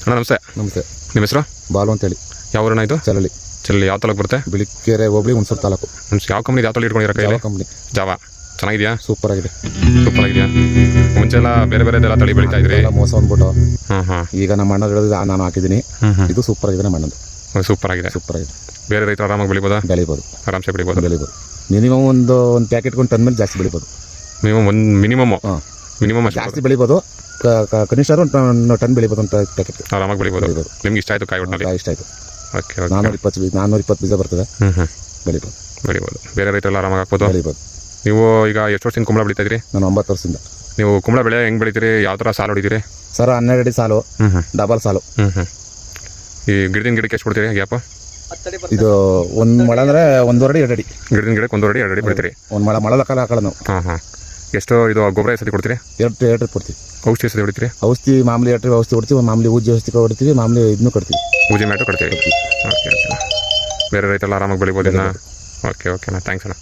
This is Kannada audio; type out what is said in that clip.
ಅಣ್ಣ ನಮಸ್ತೆ. ನಮಸ್ತೆ. ನಿಮ್ಮ ಹೆಸರು? ಬಾಲು ಅಂತೇಳಿ. ಯಾವ ಊರಣ್ಣ ಇದು? ಚರಳಿ. ಚಲ್ಲಿ ಯಾವ ತಾಲೂಕು ಬರುತ್ತೆ? ಬಿಳಿಕೆರೆ ಹೋಬಳಿ ಹುಣಸೂರು ತಾಲೂಕು. ಯಾವ ಕಂಪ್ನಿ ಯಾವ ತಳಿ ಇಟ್ಕೊಂಡಿರೋ ಕೈಯಲ್ಲಿ? ಕಂಪ್ನಿ. ಜಾವಾ ಚೆನ್ನಾಗಿದೆಯಾ? ಸೂಪರ್ ಆಗಿದೆ. ಸೂಪರ್ ಆಗಿದೆಯಾ? ಮುಂಚೆ ಎಲ್ಲ ಬೇರೆ ಬೇರೆದೆಲ್ಲ ತಳಿ ಬೆಳೀತಾ ಇದ್ರಿ? ಮೋಸ ಅಂದ್ಬಿಟ್ಟು ಹಾಂ ಈಗ ನಮ್ಮ ಅಣ್ಣ ಹೇಳೋದು ನಾನು ಹಾಕಿದ್ದೀನಿ. ಇದು ಸೂಪರ್ ಆಗಿದೆ. ನಮ್ಮ ಅಣ್ಣದು ಸೂಪರ್ ಆಗಿದೆ. ಸೂಪರ್ ಆಗಿದೆ. ಬೇರೆ ರೈತರು ಆರಾಮಾಗಿ ಬೆಳಿಬೋದಾ? ಬೆಳಿಬೋದು, ಆರಾಮ್ಸೆ ಬೆಳಿಬೋದು. ಮಿನಿಮಮ್ ಒಂದು ಪ್ಯಾಕೆಟ್ ಒಂದು ಟನ್ ಮೇಲೆ ಜಾಸ್ತಿ ಬೆಳಿಬೋದು. ನೀವು ಒಂದು ಮಿನಿಮಮ್ ಜಾಸ್ತಿ ಬೆಳಿಬೋದು. ಕನಿಷ್ಠ ಒಂದು ಟನ್ ಬೆಳಿಬೋದು ಅಂತ ಪ್ಯಾಕೆಟ್. ಆರಾಮಾಗಿ ಬೆಳಿಬೋದು. ನಿಮ್ಗೆ ಇಷ್ಟ ಆಯಿತು ಕಾಯಿ ಒಟ್ಟಿನಲ್ಲಿ? ಇಷ್ಟ ಆಯಿತು. ಓಕೆ. 420 ಬೀಜ ಬರ್ತದೆ. ಬೆಳಿಬೋದು. ಬೇರೆ ರೈತರೆಲ್ಲ ಆರಾಮಾಗಿ ಹಾಕ್ಬೋದು. ಬೆಳಿಬೋದು. ನೀವು ಈಗ ಎಷ್ಟು ವರ್ಷದಿಂದ ಕುಂಬಳ ಬೆಳೀತಾ ಇದ್ರಿ? ನಾನು 9 ವರ್ಷದಿಂದ. ನೀವು ಕುಂಬಳ ಬೆಳೆ ಹೆಂಗೆ ಬೆಳಿತೀರಿ? ಯಾವ ಥರ ಸಾಲು ಹೊಡಿತೀರಿ? ಸರ್ 12 ಅಡಿ ಸಾಲು, ಡಬಲ್ ಸಾಲು. ಈ ಗಿಡದಿಂದ ಗಿಡಕ್ಕೆ ಎಷ್ಟು ಕೊಡ್ತೀರಿ ಗ್ಯಾಪ್? ಇದು ಒಂದು ಮಳ ಅಂದರೆ 1.5 ಅಡಿ 2 ಅಡಿ. ಗಿಡದಿಂದ ಗಿಡಕ್ಕೆ 1.5 ಅಡಿ 2 ಅಡಿ ಬೆಳಿತೀರಿ? ಒಂದು ಮಳ ಕಾಲ ಹಾಕೊಳ್ಳೋದು ನಾವು. ಹಾಂ. ಎಷ್ಟು ಇದು ಗೊಬ್ಬರ ಸತಿ ಕೊಡ್ತೀರಿ? 2 ಟ್ರಿಪ್ ಕೊಡ್ತೀವಿ. ಔಷಧಿ ಸತಿ ಹೊಡಿತೀರಿ? ಔಷಧಿ ಮಾಮೂಲಿ 2 ಟ್ರಿಪ್ ಔಷಧಿ ಕೊಡ್ತೀವಿ. ಮಾಮೂಲಿ ಊಜಿ ಔಷಧಿ ಕೊಡ್ತೀವಿ. ಮಾಮೂಲಿ ಇದನ್ನು ಕೊಡ್ತೀವಿ. ಊಜಿ ಮ್ಯಾಟು ಕೊಡ್ತೀವಿ. ಓಕೆ. ಬೇರೆ ರೈತರೆಲ್ಲ ಆರಾಮಾಗಿ ಬೆಳಿಬೋದಿಲ್ಲ? ಓಕೆ. ಥ್ಯಾಂಕ್ಸ್ ಅಣ್ಣ.